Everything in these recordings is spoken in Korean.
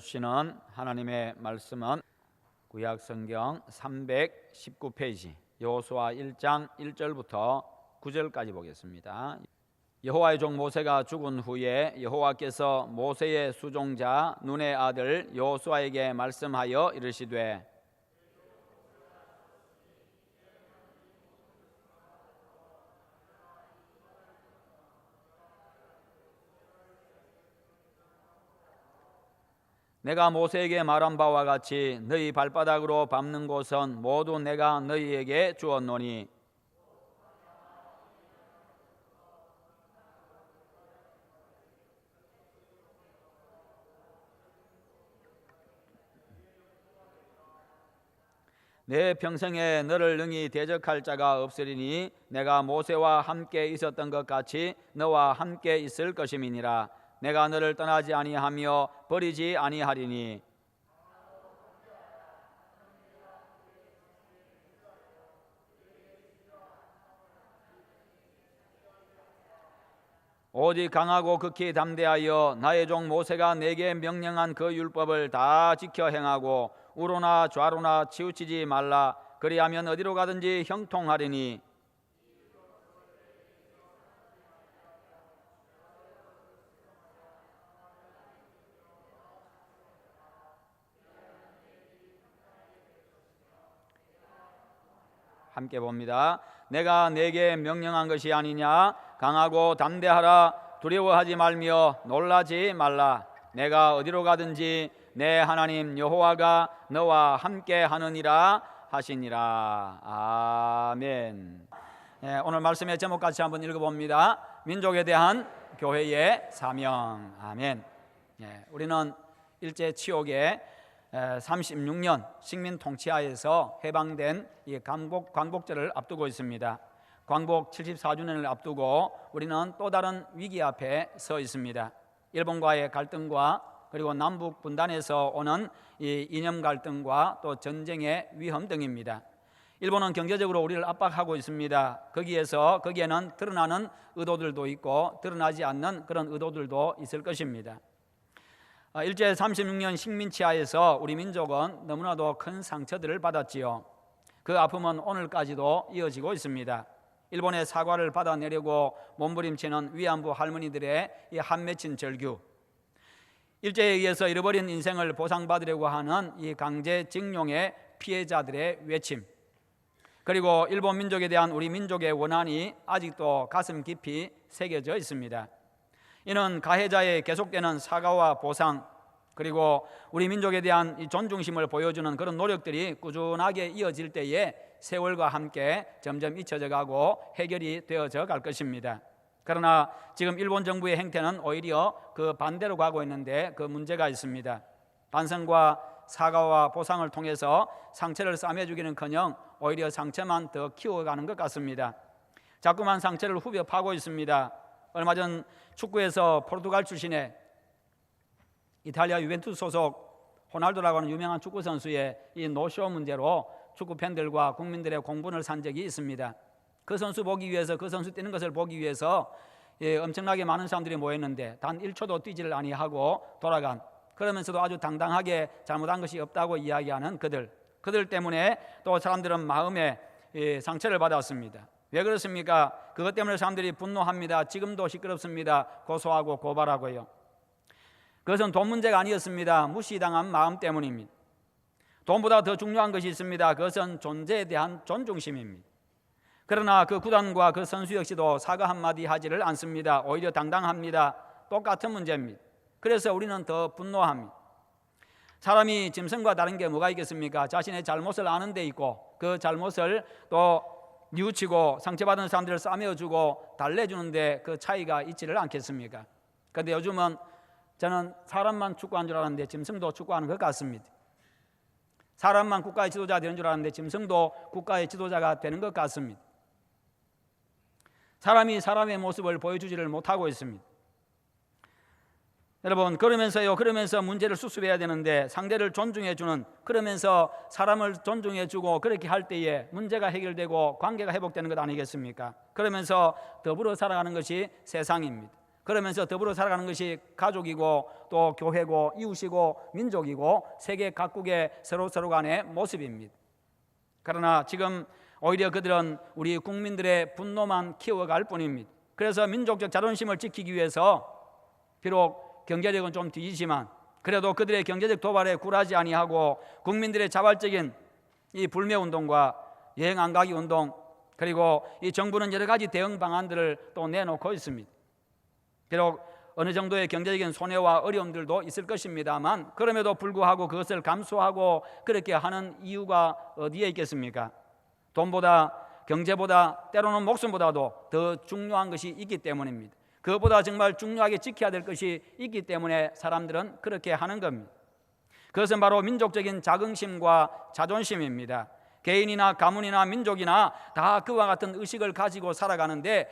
주시는 하나님의 말씀은 구약성경 319페이지 여호수아 1장 1절부터 9절까지 보겠습니다. 여호와의 종 모세가 죽은 후에 여호와께서 모세의 수종자 눈의 아들 여호수아에게 말씀하여 이르시되 내가 모세에게 말한 바와 같이 너희 발바닥으로 밟는 곳은 모두 내가 너희에게 주었노니 내 평생에 너를 능히 대적할 자가 없으리니 내가 모세와 함께 있었던 것 같이 너와 함께 있을 것임이니라. 내가 너를 떠나지 아니하며 버리지 아니하리니 오직 강하고 극히 담대하여 나의 종 모세가 내게 명령한 그 율법을 다 지켜 행하고 우로나 좌로나 치우치지 말라. 그리하면 어디로 가든지 형통하리니 함께 봅니다. 내가 내게 명령한 것이 아니냐. 강하고 담대하라. 두려워하지 말며 놀라지 말라. 내가 어디로 가든지 내 하나님 여호와가 너와 함께 하느니라 하시니라. 아멘. 오늘 말씀의 제목 같이 한번 읽어봅니다. 민족에 대한 교회의 사명. 아멘. 우리는 일제 치욕의 36년 식민 통치하에서 해방된 이 광복절을 앞두고 있습니다. 광복 74주년을 앞두고 우리는 또 다른 위기 앞에 서 있습니다. 일본과의 갈등과 그리고 남북 분단에서 오는 이 이념 갈등과 또 전쟁의 위험 등입니다. 일본은 경제적으로 우리를 압박하고 있습니다. 거기에는 드러나는 의도들도 있고 드러나지 않는 그런 의도들도 있을 것입니다. 일제 36년 식민치하에서 우리 민족은 너무나도 큰 상처들을 받았지요. 그 아픔은 오늘까지도 이어지고 있습니다. 일본의 사과를 받아내려고 몸부림치는 위안부 할머니들의 이 한맺힌 절규, 일제에 의해서 잃어버린 인생을 보상받으려고 하는 이 강제징용의 피해자들의 외침, 그리고 일본 민족에 대한 우리 민족의 원한이 아직도 가슴 깊이 새겨져 있습니다. 이는 가해자의 계속되는 사과와 보상, 그리고 우리 민족에 대한 이 존중심을 보여주는 그런 노력들이 꾸준하게 이어질 때에 세월과 함께 점점 잊혀져 가고 해결이 되어져 갈 것입니다. 그러나 지금 일본 정부의 행태는 오히려 그 반대로 가고 있는데 그 문제가 있습니다. 반성과 사과와 보상을 통해서 상처를 싸매주기는커녕 오히려 상처만 더 키워가는 것 같습니다. 자꾸만 상처를 후벼 파고 있습니다. 얼마 전 축구에서 포르투갈 출신의 이탈리아 유벤투스 소속 호날두라고 하는 유명한 축구 선수의 이 노쇼 문제로 축구 팬들과 국민들의 공분을 산 적이 있습니다. 그 선수 보기 위해서, 그 선수 뛰는 것을 보기 위해서 엄청나게 많은 사람들이 모였는데 단 1초도 뛰지를 아니하고 돌아간, 그러면서도 아주 당당하게 잘못한 것이 없다고 이야기하는 그들 때문에 또 사람들은 마음에 상처를 받았습니다. 왜 그렇습니까? 그것 때문에 사람들이 분노합니다. 지금도 시끄럽습니다. 고소하고 고발하고요. 그것은 돈 문제가 아니었습니다. 무시당한 마음 때문입니다. 돈보다 더 중요한 것이 있습니다. 그것은 존재에 대한 존중심입니다. 그러나 그 구단과 그 선수 역시도 사과 한마디 하지를 않습니다. 오히려 당당합니다. 똑같은 문제입니다. 그래서 우리는 더 분노합니다. 사람이 짐승과 다른 게 뭐가 있겠습니까? 자신의 잘못을 아는 데 있고 그 잘못을 또 뉘우치고 상처받은 사람들을 싸매어주고 달래주는데 그 차이가 있지를 않겠습니까? 그런데 요즘은 저는 사람만 축구하는 줄 알았는데 짐승도 축구하는 것 같습니다. 사람만 국가의 지도자가 되는 줄 알았는데 짐승도 국가의 지도자가 되는 것 같습니다. 사람이 사람의 모습을 보여주지를 못하고 있습니다. 여러분, 그러면서 문제를 수습해야 되는데 상대를 존중해주는, 그러면서 사람을 존중해주고 그렇게 할 때에 문제가 해결되고 관계가 회복되는 것 아니겠습니까? 그러면서 더불어 살아가는 것이 세상입니다. 그러면서 더불어 살아가는 것이 가족이고 또 교회고 이웃이고 민족이고 세계 각국의 서로 간의 모습입니다. 그러나 지금 오히려 그들은 우리 국민들의 분노만 키워갈 뿐입니다. 그래서 민족적 자존심을 지키기 위해서 비록 경제력은 좀 뒤지지만 그래도 그들의 경제적 도발에 굴하지 아니하고 국민들의 자발적인 이 불매운동과 여행 안 가기 운동, 그리고 이 정부는 여러 가지 대응 방안들을 또 내놓고 있습니다. 비록 어느 정도의 경제적인 손해와 어려움들도 있을 것입니다만 그럼에도 불구하고 그것을 감수하고 그렇게 하는 이유가 어디에 있겠습니까? 돈보다, 경제보다, 때로는 목숨보다도 더 중요한 것이 있기 때문입니다. 그것보다 정말 중요하게 지켜야 될 것이 있기 때문에 사람들은 그렇게 하는 겁니다. 그것은 바로 민족적인 자긍심과 자존심입니다. 개인이나 가문이나 민족이나 다 그와 같은 의식을 가지고 살아가는데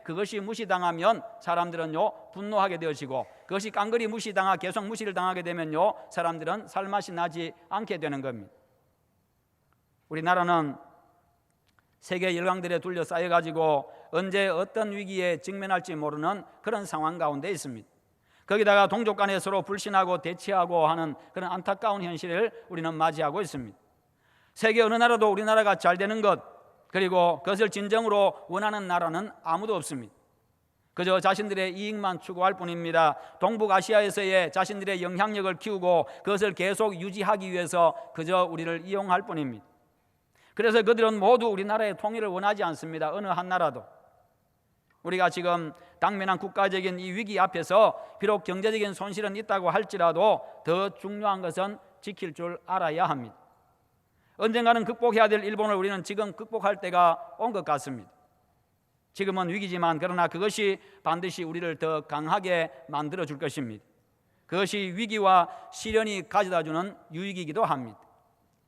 그것이 무시당하면 사람들은요 분노하게 되어지고, 그것이 깡그리 무시당하 계속 무시를 당하게 되면요 사람들은 살맛이 나지 않게 되는 겁니다. 우리나라는 세계 열강들에 둘러싸여가지고 언제 어떤 위기에 직면할지 모르는 그런 상황 가운데 있습니다. 거기다가 동족 간에 서로 불신하고 대치하고 하는 그런 안타까운 현실을 우리는 맞이하고 있습니다. 세계 어느 나라도 우리나라가 잘 되는 것, 그리고 그것을 진정으로 원하는 나라는 아무도 없습니다. 그저 자신들의 이익만 추구할 뿐입니다. 동북아시아에서의 자신들의 영향력을 키우고 그것을 계속 유지하기 위해서 그저 우리를 이용할 뿐입니다. 그래서 그들은 모두 우리나라의 통일을 원하지 않습니다. 어느 한 나라도. 우리가 지금 당면한 국가적인 이 위기 앞에서 비록 경제적인 손실은 있다고 할지라도 더 중요한 것은 지킬 줄 알아야 합니다. 언젠가는 극복해야 될 일본을 우리는 지금 극복할 때가 온 것 같습니다. 지금은 위기지만 그러나 그것이 반드시 우리를 더 강하게 만들어 줄 것입니다. 그것이 위기와 시련이 가져다주는 유익이기도 합니다.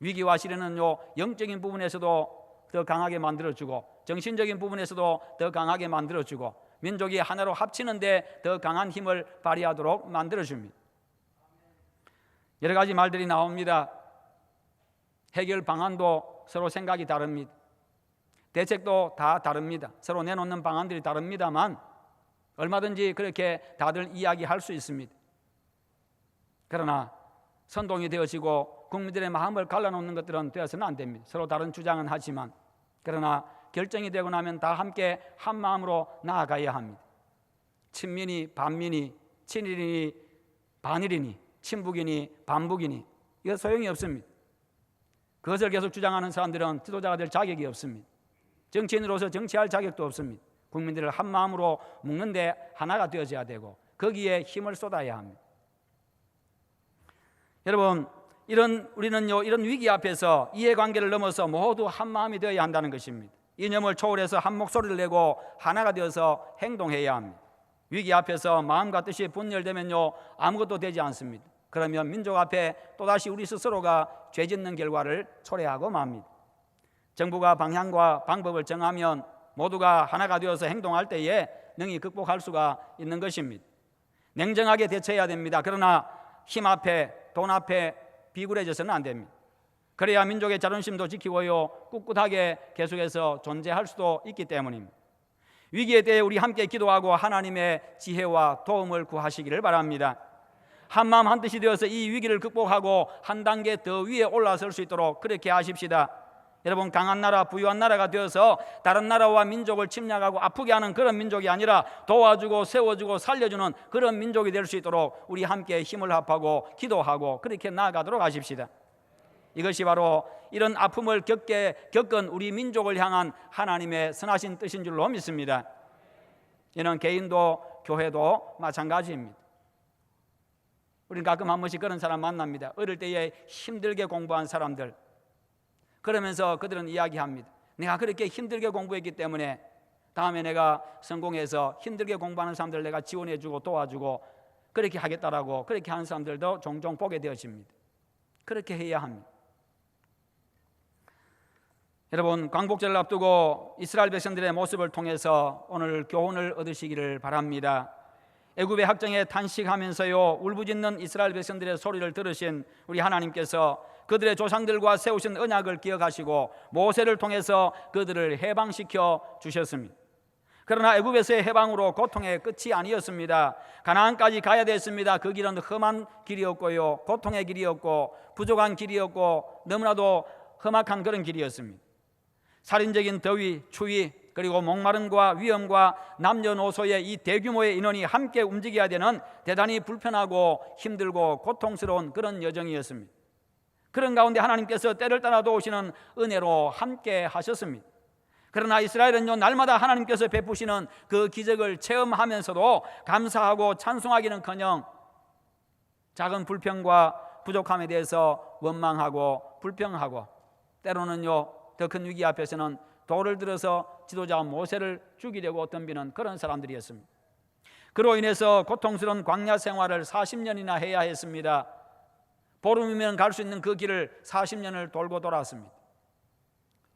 위기와 시련은요 영적인 부분에서도 더 강하게 만들어주고 정신적인 부분에서도 더 강하게 만들어주고 민족이 하나로 합치는데 더 강한 힘을 발휘하도록 만들어줍니다. 여러 가지 말들이 나옵니다. 해결 방안도 서로 생각이 다릅니다. 대책도 다 다릅니다. 서로 내놓는 방안들이 다릅니다만 얼마든지 그렇게 다들 이야기할 수 있습니다. 그러나 선동이 되어지고 국민들의 마음을 갈라놓는 것들은 되어서는 안 됩니다. 서로 다른 주장은 하지만 그러나 결정이 되고 나면 다 함께 한 마음으로 나아가야 합니다. 친민이 반민이, 친일이니 반일이니, 친북이니 반북이니 이거 소용이 없습니다. 그것을 계속 주장하는 사람들은 지도자가 될 자격이 없습니다. 정치인으로서 정치할 자격도 없습니다. 국민들을 한 마음으로 묶는데 하나가 되어져야 되고 거기에 힘을 쏟아야 합니다. 여러분, 우리는요 이런 위기 앞에서 이해관계를 넘어서 모두 한 마음이 되어야 한다는 것입니다. 이념을 초월해서 한 목소리를 내고 하나가 되어서 행동해야 합니다. 위기 앞에서 마음과 뜻이 분열되면요 아무것도 되지 않습니다. 그러면 민족 앞에 또다시 우리 스스로가 죄짓는 결과를 초래하고 맙니다. 정부가 방향과 방법을 정하면 모두가 하나가 되어서 행동할 때에 능히 극복할 수가 있는 것입니다. 냉정하게 대처해야 됩니다. 그러나 힘 앞에, 돈 앞에 비굴해져서는 안 됩니다. 그래야 민족의 자존심도 지키고요 꿋꿋하게 계속해서 존재할 수도 있기 때문입니다. 위기에 대해 우리 함께 기도하고 하나님의 지혜와 도움을 구하시기를 바랍니다. 한마음 한뜻이 되어서 이 위기를 극복하고 한 단계 더 위에 올라설 수 있도록 그렇게 하십시다. 여러분, 강한 나라, 부유한 나라가 되어서 다른 나라와 민족을 침략하고 아프게 하는 그런 민족이 아니라 도와주고 세워주고 살려주는 그런 민족이 될 수 있도록 우리 함께 힘을 합하고 기도하고 그렇게 나아가도록 하십시다. 이것이 바로 이런 아픔을 겪은 우리 민족을 향한 하나님의 선하신 뜻인 줄로 믿습니다. 이는 개인도 교회도 마찬가지입니다. 우리는 가끔 한 번씩 그런 사람 만납니다. 어릴 때에 힘들게 공부한 사람들, 그러면서 그들은 이야기합니다. 내가 그렇게 힘들게 공부했기 때문에 다음에 내가 성공해서 힘들게 공부하는 사람들 내가 지원해주고 도와주고 그렇게 하겠다라고 그렇게 하는 사람들도 종종 보게 되어집니다. 그렇게 해야 합니다. 여러분, 광복절을 앞두고 이스라엘 백성들의 모습을 통해서 오늘 교훈을 얻으시기를 바랍니다. 애굽의 학정에 탄식하면서요 울부짖는 이스라엘 백성들의 소리를 들으신 우리 하나님께서 그들의 조상들과 세우신 언약을 기억하시고 모세를 통해서 그들을 해방시켜 주셨습니다. 그러나 애굽에서의 해방으로 고통의 끝이 아니었습니다. 가나안까지 가야 됐습니다. 그 길은 험한 길이었고요, 고통의 길이었고 부족한 길이었고 너무나도 험악한 그런 길이었습니다. 살인적인 더위, 추위, 그리고 목마름과 위험과 남녀노소의 이 대규모의 인원이 함께 움직여야 되는 대단히 불편하고 힘들고 고통스러운 그런 여정이었습니다. 그런 가운데 하나님께서 때를 따라 도우시는 은혜로 함께 하셨습니다. 그러나 이스라엘은요, 날마다 하나님께서 베푸시는 그 기적을 체험하면서도 감사하고 찬송하기는커녕 작은 불평과 부족함에 대해서 원망하고 불평하고, 때로는요 더 큰 위기 앞에서는 돌을 들어서 지도자 모세를 죽이려고 덤비는 그런 사람들이었습니다. 그로 인해서 고통스러운 광야 생활을 40년이나 해야 했습니다. 보름이면 갈 수 있는 그 길을 40년을 돌고 돌았습니다.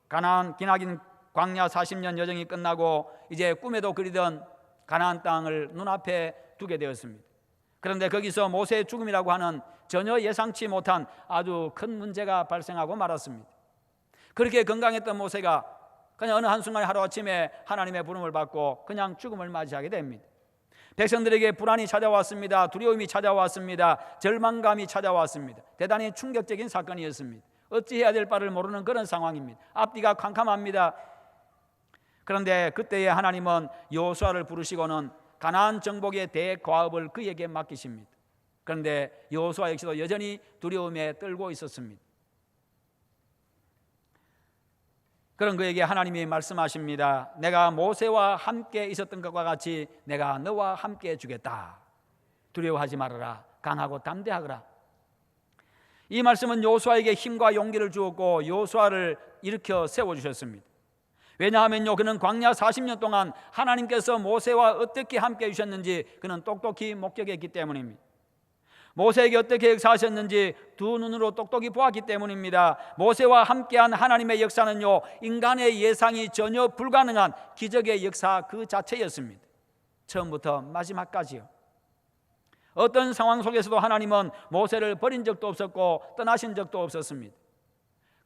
가나안 기나긴 광야 40년 여정이 끝나고 이제 꿈에도 그리던 가나안 땅을 눈앞에 두게 되었습니다. 그런데 거기서 모세의 죽음이라고 하는 전혀 예상치 못한 아주 큰 문제가 발생하고 말았습니다. 그렇게 건강했던 모세가 그냥 어느 한순간에 하루아침에 하나님의 부름을 받고 그냥 죽음을 맞이하게 됩니다. 백성들에게 불안이 찾아왔습니다. 두려움이 찾아왔습니다. 절망감이 찾아왔습니다. 대단히 충격적인 사건이었습니다. 어찌해야 될 바를 모르는 그런 상황입니다. 앞뒤가 캄캄합니다. 그런데 그때에 하나님은 여호수아를 부르시고는 가나안 정복의 대과업을 그에게 맡기십니다. 그런데 여호수아 역시도 여전히 두려움에 떨고 있었습니다. 그런 그에게 하나님이 말씀하십니다. 내가 모세와 함께 있었던 것과 같이 내가 너와 함께 해주겠다. 두려워하지 말아라. 강하고 담대하거라. 이 말씀은 여호수아에게 힘과 용기를 주었고 여호수아를 일으켜 세워주셨습니다. 왜냐하면요, 그는 광야 40년 동안 하나님께서 모세와 어떻게 함께 해주셨는지 그는 똑똑히 목격했기 때문입니다. 모세에게 어떻게 역사하셨는지 두 눈으로 똑똑히 보았기 때문입니다. 모세와 함께한 하나님의 역사는요, 인간의 예상이 전혀 불가능한 기적의 역사 그 자체였습니다. 처음부터 마지막까지요. 어떤 상황 속에서도 하나님은 모세를 버린 적도 없었고 떠나신 적도 없었습니다.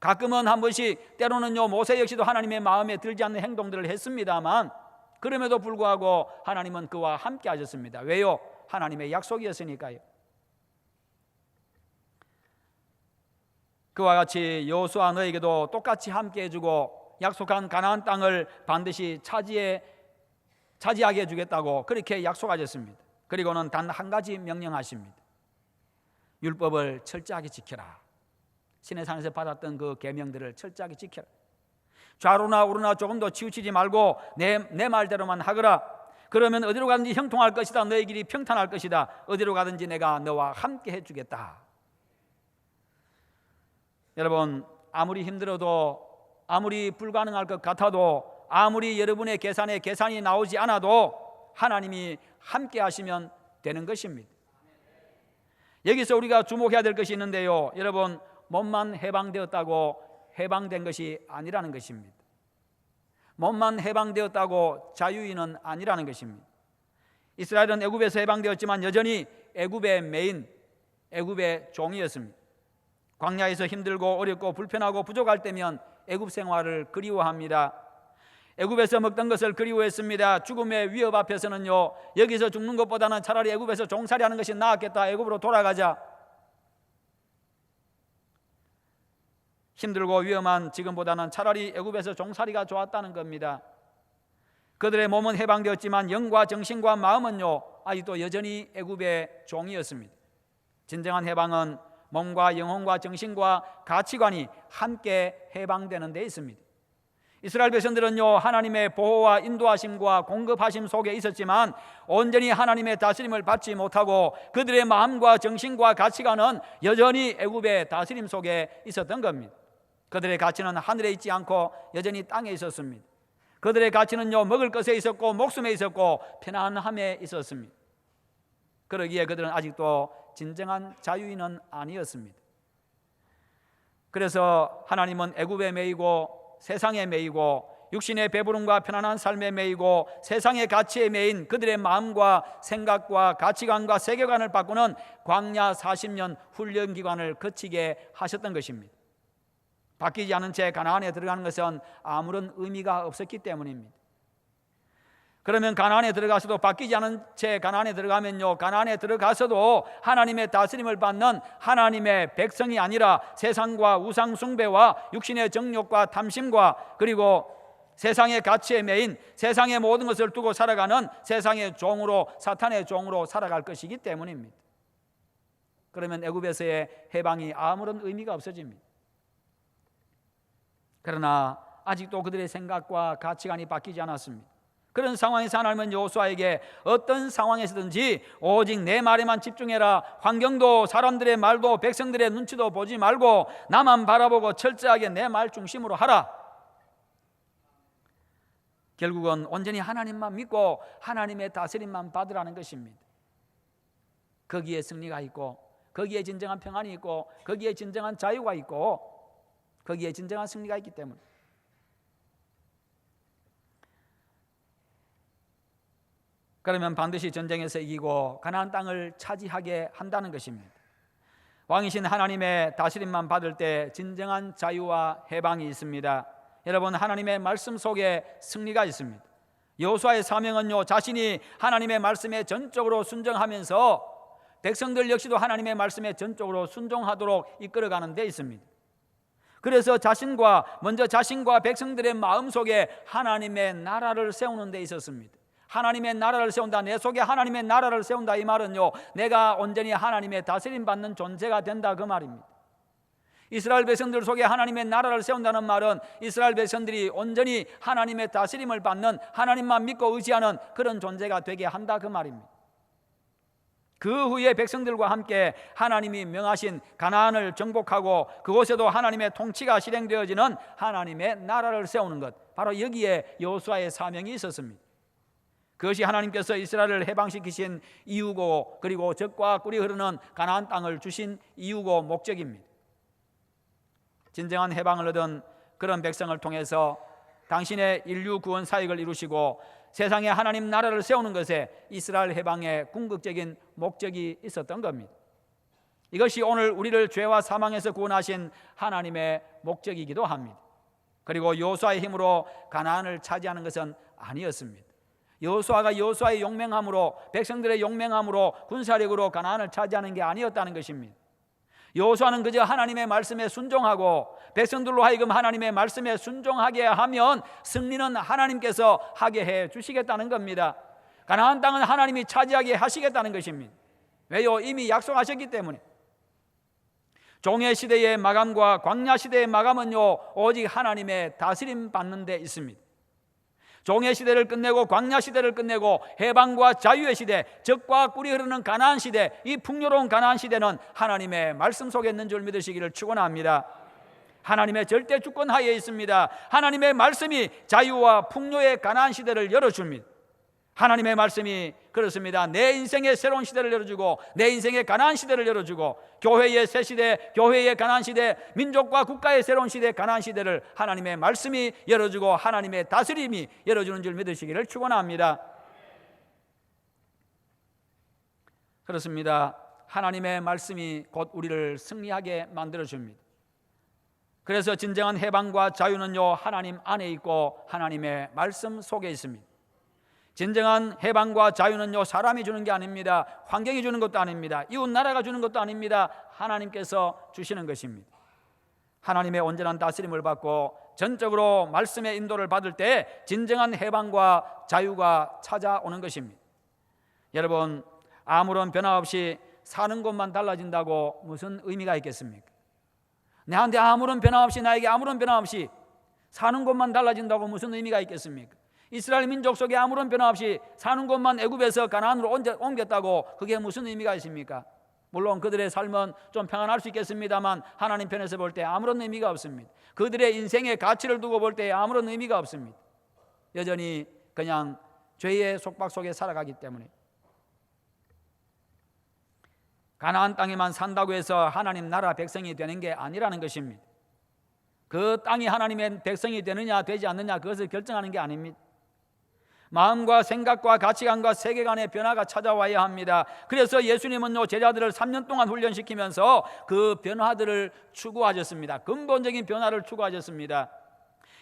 가끔은 한 번씩, 때로는요 모세 역시도 하나님의 마음에 들지 않는 행동들을 했습니다만 그럼에도 불구하고 하나님은 그와 함께 하셨습니다. 왜요? 하나님의 약속이었으니까요. 그와 같이 여호수아 너에게도 똑같이 함께 해주고 약속한 가나안 땅을 반드시 차지하게 해주겠다고 그렇게 약속하셨습니다. 그리고는 단 한 가지 명령하십니다. 율법을 철저하게 지켜라. 시내산에서 받았던 그 계명들을 철저하게 지켜라. 좌로나 우로나 조금도 치우치지 말고 내 말대로만 하거라. 그러면 어디로 가든지 형통할 것이다. 너의 길이 평탄할 것이다. 어디로 가든지 내가 너와 함께 해주겠다. 여러분, 아무리 힘들어도, 아무리 불가능할 것 같아도, 아무리 여러분의 계산에 계산이 나오지 않아도 하나님이 함께 하시면 되는 것입니다. 여기서 우리가 주목해야 될 것이 있는데요, 여러분, 몸만 해방되었다고 해방된 것이 아니라는 것입니다. 몸만 해방되었다고 자유인은 아니라는 것입니다. 이스라엘은 애굽에서 해방되었지만 여전히 애굽의 메인, 애굽의 종이었습니다. 광야에서 힘들고 어렵고 불편하고 부족할 때면 애굽 생활을 그리워합니다. 애굽에서 먹던 것을 그리워했습니다. 죽음의 위협 앞에서는요, 여기서 죽는 것보다는 차라리 애굽에서 종살이하는 것이 나았겠다. 애굽으로 돌아가자. 힘들고 위험한 지금보다는 차라리 애굽에서 종살이가 좋았다는 겁니다. 그들의 몸은 해방되었지만 영과 정신과 마음은요, 아직도 여전히 애굽의 종이었습니다. 진정한 해방은 몸과 영혼과 정신과 가치관이 함께 해방되는 데 있습니다. 이스라엘 백성들은요, 하나님의 보호와 인도하심과 공급하심 속에 있었지만 온전히 하나님의 다스림을 받지 못하고 그들의 마음과 정신과 가치관은 여전히 애굽의 다스림 속에 있었던 겁니다. 그들의 가치는 하늘에 있지 않고 여전히 땅에 있었습니다. 그들의 가치는요, 먹을 것에 있었고 목숨에 있었고 편안함에 있었습니다. 그러기에 그들은 아직도 진정한 자유인은 아니었습니다. 그래서 하나님은 애굽에 매이고 세상에 매이고 육신의 배부름과 편안한 삶에 매이고 세상의 가치에 매인 그들의 마음과 생각과 가치관과 세계관을 바꾸는 광야 40년 훈련 기간을 거치게 하셨던 것입니다. 바뀌지 않은 채 가나안에 들어가는 것은 아무런 의미가 없었기 때문입니다. 그러면 가나안에 들어가서도 바뀌지 않은 채 가나안에 들어가면요, 가나안에 들어가서도 하나님의 다스림을 받는 하나님의 백성이 아니라 세상과 우상 숭배와 육신의 정욕과 탐심과 그리고 세상의 가치에 매인 세상의 모든 것을 두고 살아가는 세상의 종으로, 사탄의 종으로 살아갈 것이기 때문입니다. 그러면 애굽에서의 해방이 아무런 의미가 없어집니다. 그러나 아직도 그들의 생각과 가치관이 바뀌지 않았습니다. 그런 상황에서 하나님은 여호수아에게 어떤 상황에서든지 오직 내 말에만 집중해라, 환경도 사람들의 말도 백성들의 눈치도 보지 말고 나만 바라보고 철저하게 내 말 중심으로 하라. 결국은 온전히 하나님만 믿고 하나님의 다스림만 받으라는 것입니다. 거기에 승리가 있고, 거기에 진정한 평안이 있고, 거기에 진정한 자유가 있고, 거기에 진정한 승리가 있기 때문에. 그러면 반드시 전쟁에서 이기고 가나안 땅을 차지하게 한다는 것입니다. 왕이신 하나님의 다스림만 받을 때 진정한 자유와 해방이 있습니다. 여러분, 하나님의 말씀 속에 승리가 있습니다. 여호수아의 사명은요, 자신이 하나님의 말씀에 전적으로 순종하면서 백성들 역시도 하나님의 말씀에 전적으로 순종하도록 이끌어가는 데 있습니다. 그래서 먼저 자신과 백성들의 마음속에 하나님의 나라를 세우는 데 있었습니다. 하나님의 나라를 세운다, 내 속에 하나님의 나라를 세운다, 이 말은요, 내가 온전히 하나님의 다스림 받는 존재가 된다, 그 말입니다. 이스라엘 백성들 속에 하나님의 나라를 세운다는 말은 이스라엘 백성들이 온전히 하나님의 다스림을 받는, 하나님만 믿고 의지하는 그런 존재가 되게 한다, 그 말입니다. 그 후에 백성들과 함께 하나님이 명하신 가나안을 정복하고 그곳에도 하나님의 통치가 실행되어지는 하나님의 나라를 세우는 것, 바로 여기에 여호수아의 사명이 있었습니다. 그것이 하나님께서 이스라엘을 해방시키신 이유고, 그리고 젖과 꿀이 흐르는 가나안 땅을 주신 이유고 목적입니다. 진정한 해방을 얻은 그런 백성을 통해서 당신의 인류 구원 사역을 이루시고 세상에 하나님 나라를 세우는 것에 이스라엘 해방의 궁극적인 목적이 있었던 겁니다. 이것이 오늘 우리를 죄와 사망에서 구원하신 하나님의 목적이기도 합니다. 그리고 여호수아의 힘으로 가나안을 차지하는 것은 아니었습니다. 여호수아가 여호수아의 용맹함으로, 백성들의 용맹함으로, 군사력으로 가나안을 차지하는 게 아니었다는 것입니다. 여호수아는 그저 하나님의 말씀에 순종하고 백성들로 하여금 하나님의 말씀에 순종하게 하면 승리는 하나님께서 하게 해 주시겠다는 겁니다. 가나안 땅은 하나님이 차지하게 하시겠다는 것입니다. 왜요? 이미 약속하셨기 때문에. 종의 시대의 마감과 광야 시대의 마감은요, 오직 하나님의 다스림 받는 데 있습니다. 종의 시대를 끝내고 광야 시대를 끝내고 해방과 자유의 시대, 젖과 꿀이 흐르는 가나안 시대, 이 풍요로운 가나안 시대는 하나님의 말씀 속에 있는 줄 믿으시기를 축원합니다. 하나님의 절대 주권 하에 있습니다. 하나님의 말씀이 자유와 풍요의 가나안 시대를 열어줍니다. 하나님의 말씀이 그렇습니다. 내 인생의 새로운 시대를 열어주고 내 인생의 가나안 시대를 열어주고 교회의 새 시대, 교회의 가나안 시대, 민족과 국가의 새로운 시대, 가나안 시대를 하나님의 말씀이 열어주고 하나님의 다스림이 열어주는 줄 믿으시기를 축원합니다. 그렇습니다. 하나님의 말씀이 곧 우리를 승리하게 만들어줍니다. 그래서 진정한 해방과 자유는요, 하나님 안에 있고 하나님의 말씀 속에 있습니다. 진정한 해방과 자유는요, 사람이 주는 게 아닙니다. 환경이 주는 것도 아닙니다. 이웃 나라가 주는 것도 아닙니다. 하나님께서 주시는 것입니다. 하나님의 온전한 다스림을 받고 전적으로 말씀의 인도를 받을 때 진정한 해방과 자유가 찾아오는 것입니다. 여러분, 아무런 변화 없이 사는 곳만 달라진다고 무슨 의미가 있겠습니까? 나한테 아무런 변화 없이, 나에게 아무런 변화 없이 사는 곳만 달라진다고 무슨 의미가 있겠습니까? 이스라엘 민족 속에 아무런 변화 없이 사는 곳만 애굽에서 가나안으로 옮겼다고 그게 무슨 의미가 있습니까? 물론 그들의 삶은 좀 평안할 수 있겠습니다만 하나님 편에서 볼 때 아무런 의미가 없습니다. 그들의 인생의 가치를 두고 볼 때 아무런 의미가 없습니다. 여전히 그냥 죄의 속박 속에 살아가기 때문에. 가나안 땅에만 산다고 해서 하나님 나라 백성이 되는 게 아니라는 것입니다. 그 땅이 하나님의 백성이 되느냐 되지 않느냐 그것을 결정하는 게 아닙니다. 마음과 생각과 가치관과 세계관의 변화가 찾아와야 합니다. 그래서 예수님은요, 제자들을 3년 동안 훈련시키면서 그 변화들을 추구하셨습니다. 근본적인 변화를 추구하셨습니다.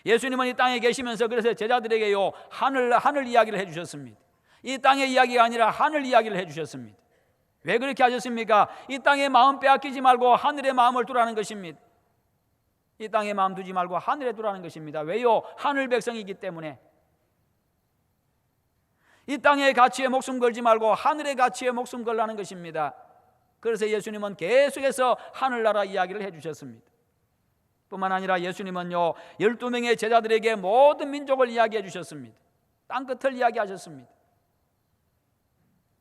예수님은 이 땅에 계시면서 그래서 제자들에게요 하늘 이야기를 해주셨습니다. 이 땅의 이야기가 아니라 하늘 이야기를 해주셨습니다. 왜 그렇게 하셨습니까? 이 땅의 마음 빼앗기지 말고 하늘의 마음을 두라는 것입니다. 이 땅의 마음 두지 말고 하늘에 두라는 것입니다. 왜요? 하늘 백성이기 때문에. 이 땅의 가치에 목숨 걸지 말고 하늘의 가치에 목숨 걸라는 것입니다. 그래서 예수님은 계속해서 하늘나라 이야기를 해주셨습니다. 뿐만 아니라 예수님은요 12명의 제자들에게 모든 민족을 이야기해 주셨습니다. 땅끝을 이야기하셨습니다.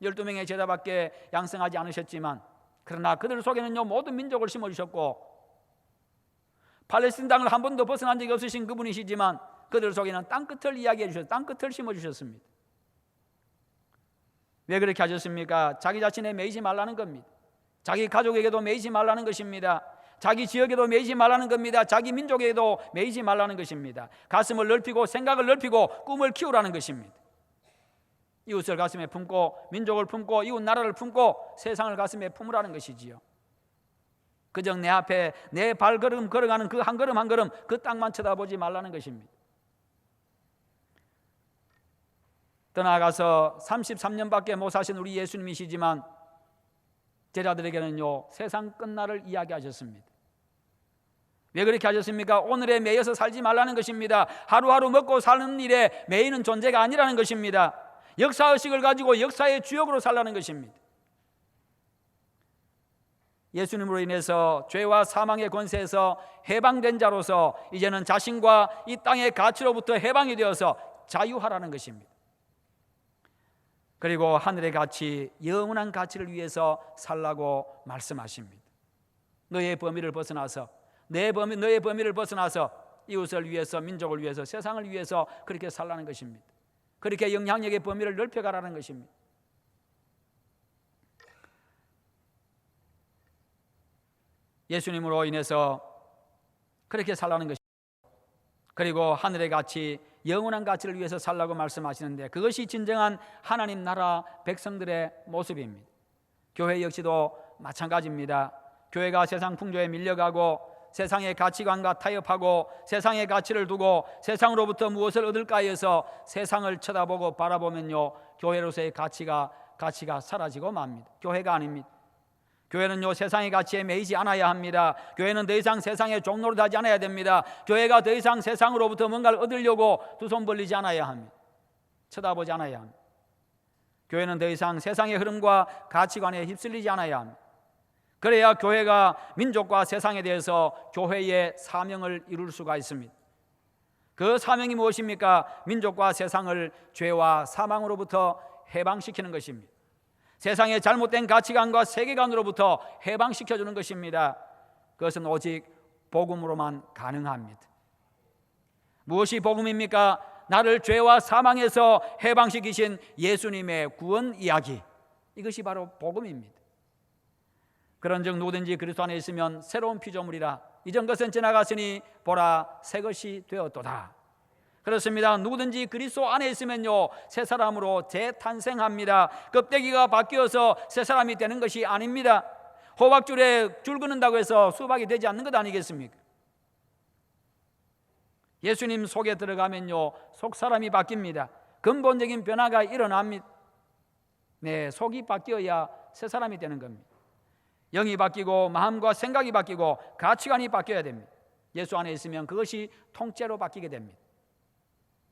12명의 제자밖에 양성하지 않으셨지만 그러나 그들 속에는요 모든 민족을 심어주셨고, 팔레스틴 땅을 한 번도 벗어난 적이 없으신 그분이시지만 그들 속에는 땅끝을 이야기해 주셨어요. 땅끝을 심어주셨습니다. 왜 그렇게 하셨습니까? 자기 자신에 매이지 말라는 겁니다. 자기 가족에게도 매이지 말라는 것입니다. 자기 지역에도 매이지 말라는 겁니다. 자기 민족에도 매이지 말라는 것입니다. 가슴을 넓히고 생각을 넓히고 꿈을 키우라는 것입니다. 이웃을 가슴에 품고 민족을 품고 이웃 나라를 품고 세상을 가슴에 품으라는 것이지요. 그저 내 앞에 내 발걸음 걸어가는 그 한 걸음 한 걸음 그 땅만 쳐다보지 말라는 것입니다. 떠나가서 33년밖에 못 사신 우리 예수님이시지만 제자들에게는요 세상 끝날을 이야기하셨습니다. 왜 그렇게 하셨습니까? 오늘에 매여서 살지 말라는 것입니다. 하루하루 먹고 사는 일에 매이는 존재가 아니라는 것입니다. 역사의식을 가지고 역사의 주역으로 살라는 것입니다. 예수님으로 인해서 죄와 사망의 권세에서 해방된 자로서 이제는 자신과 이 땅의 가치로부터 해방이 되어서 자유하라는 것입니다. 그리고 하늘의 가치, 영원한 가치를 위해서 살라고 말씀하십니다. 너의 범위를 벗어나서 너의 범위를 벗어나서 이웃을 위해서, 민족을 위해서, 세상을 위해서 그렇게 살라는 것입니다. 그렇게 영향력의 범위를 넓혀가라는 것입니다. 예수님으로 인해서 그렇게 살라는 것입니다. 그리고 하늘의 가치, 영원한 가치를 위해서 살라고 말씀하시는데 그것이 진정한 하나님 나라 백성들의 모습입니다. 교회 역시도 마찬가지입니다. 교회가 세상 풍조에 밀려가고 세상의 가치관과 타협하고 세상의 가치를 두고 세상으로부터 무엇을 얻을까 해서 세상을 쳐다보고 바라보면요 교회로서의 가치가 사라지고 맙니다. 교회가 아닙니다. 교회는요 세상의 가치에 매이지 않아야 합니다. 교회는 더 이상 세상의 종로로 하지 않아야 됩니다. 교회가 더 이상 세상으로부터 뭔가를 얻으려고 두 손 벌리지 않아야 합니다. 쳐다보지 않아야 합니다. 교회는 더 이상 세상의 흐름과 가치관에 휩쓸리지 않아야 합니다. 그래야 교회가 민족과 세상에 대해서 교회의 사명을 이룰 수가 있습니다. 그 사명이 무엇입니까? 민족과 세상을 죄와 사망으로부터 해방시키는 것입니다. 세상의 잘못된 가치관과 세계관으로부터 해방시켜주는 것입니다. 그것은 오직 복음으로만 가능합니다. 무엇이 복음입니까? 나를 죄와 사망에서 해방시키신 예수님의 구원 이야기, 이것이 바로 복음입니다. 그런즉 누구든지 그리스도 안에 있으면 새로운 피조물이라 이전 것은 지나갔으니 보라 새 것이 되었도다. 그렇습니다. 누구든지 그리스도 안에 있으면요 새 사람으로 재탄생합니다. 껍데기가 바뀌어서 새 사람이 되는 것이 아닙니다. 호박줄에 줄 긋는다고 해서 수박이 되지 않는 것 아니겠습니까? 예수님 속에 들어가면요 속 사람이 바뀝니다. 근본적인 변화가 일어납니다. 네, 속이 바뀌어야 새 사람이 되는 겁니다. 영이 바뀌고 마음과 생각이 바뀌고 가치관이 바뀌어야 됩니다. 예수 안에 있으면 그것이 통째로 바뀌게 됩니다.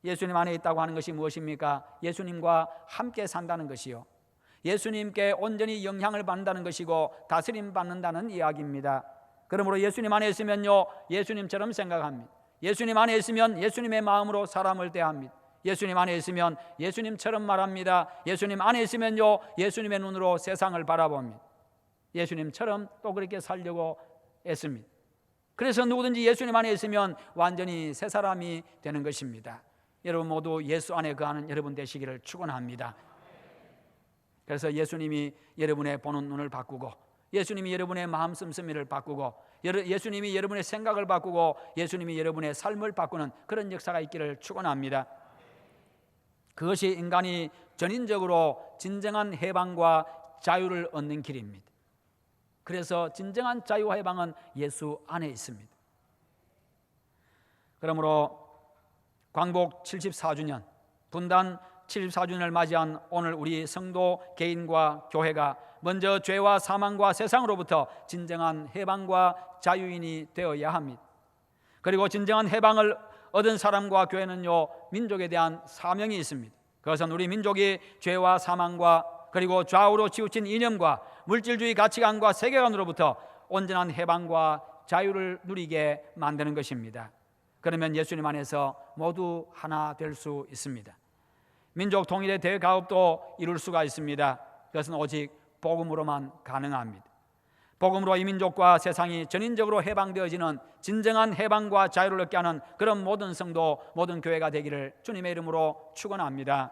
예수님 안에 있다고 하는 것이 무엇입니까? 예수님과 함께 산다는 것이요 예수님께 온전히 영향을 받는다는 것이고 다스림 받는다는 이야기입니다. 그러므로 예수님 안에 있으면요 예수님처럼 생각합니다. 예수님 안에 있으면 예수님의 마음으로 사람을 대합니다. 예수님 안에 있으면 예수님처럼 말합니다. 예수님 안에 있으면요 예수님의 눈으로 세상을 바라봅니다. 예수님처럼 또 그렇게 살려고 애씁니다. 그래서 누구든지 예수님 안에 있으면 완전히 새 사람이 되는 것입니다. 여러분 모두 예수 안에 거하는 여러분 되시기를 축원합니다. 그래서 예수님이 여러분의 보는 눈을 바꾸고 예수님이 여러분의 마음 씀씀이를 바꾸고 예수님이 여러분의 생각을 바꾸고 예수님이 여러분의 삶을 바꾸는 그런 역사가 있기를 축원합니다. 그것이 인간이 전인적으로 진정한 해방과 자유를 얻는 길입니다. 그래서 진정한 자유와 해방은 예수 안에 있습니다. 그러므로 광복 74주년, 분단 74주년을 맞이한 오늘 우리 성도 개인과 교회가 먼저 죄와 사망과 세상으로부터 진정한 해방과 자유인이 되어야 합니다. 그리고 진정한 해방을 얻은 사람과 교회는요, 민족에 대한 사명이 있습니다. 그것은 우리 민족이 죄와 사망과 그리고 좌우로 치우친 이념과 물질주의 가치관과 세계관으로부터 온전한 해방과 자유를 누리게 만드는 것입니다. 그러면 예수님 안에서 모두 하나 될 수 있습니다. 민족 통일의 대가업도 이룰 수가 있습니다. 그것은 오직 복음으로만 가능합니다. 복음으로 이 민족과 세상이 전인적으로 해방되어지는 진정한 해방과 자유를 얻게 하는 그런 모든 성도, 모든 교회가 되기를 주님의 이름으로 축원합니다.